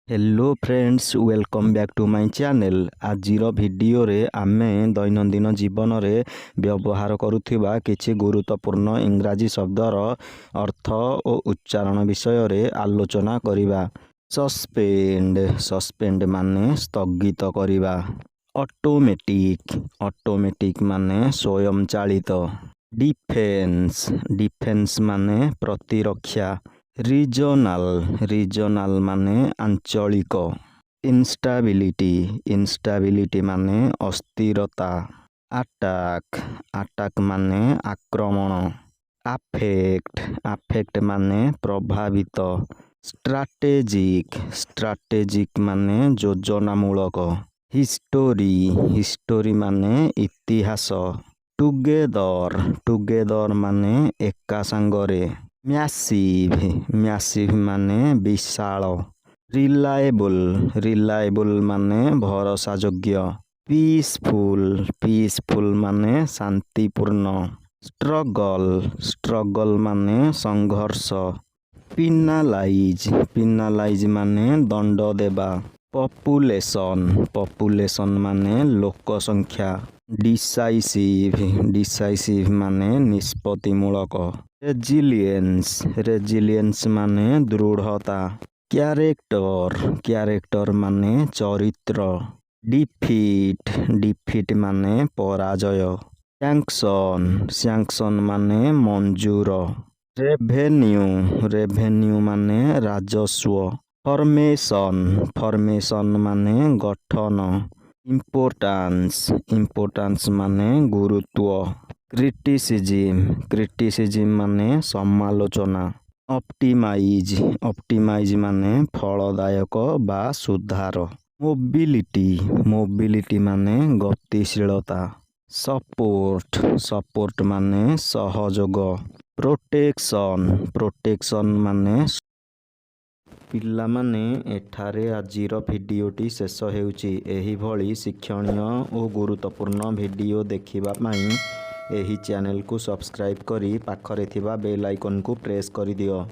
Hello friends welcome back to my channel. आजिर video रे आमे दैनंदिन जीवन रे व्यवहार करुथिबा किछि गुरुत्वपूर्ण इंग्राजी शब्दर अर्थ और उच्चारण विषय रे आलोचना करिबा। सस्पेंड माने स्थगित करिबा। ऑटोमेटिक माने स्वयंचालित। डिफेंस माने प्रतिरक्षा। रीजनाल माने आंचलिक। इंस्टाबिलिटी माने अस्थिरता। अटैक माने आक्रमण। आफेक्ट माने प्रभावित। स्ट्राटेजिक माने योजनामूलक। हिस्टोरी माने इतिहास। टुगेदर माने एका सांगरे। मैसिव माने विशाल। रिलायबल माने भरोसा योग्य। पीसफुल माने शांतिपूर्ण। स्ट्रगल माने संघर्ष। पिनालाइज माने दंड देबा। पॉपुलेशन माने लोक संख्या। डिसाइसिव माने निष्पत्तिमूलक। रेजिलियंस माने दृढ़ता। कैरेक्टर माने चरित्र। डिफिट माने पराजय। सैंक्शन माने मंजूर। रेवेन्यू माने राजस्व। फॉर्मेशन माने गठन। इम्पोर्टेंस माने गुरुत्व। क्रिटिसिज्म माने समालोचना। ऑप्टिमाइज माने फलदायक बा सुधार। मोबिलिटी माने गतिशीलता। सपोर्ट माने सहयोग। प्रोटेक्शन माने पिलामाने एठारे आजिर भिडियोटी शेष हेउची। एही भली शिक्षणीय और गुरुत्वपूर्ण भिडियो देखिबा पाई एही चैनल को सब्सक्राइब करी पाखरे थिबा बेल आइकन को प्रेस करि दियो।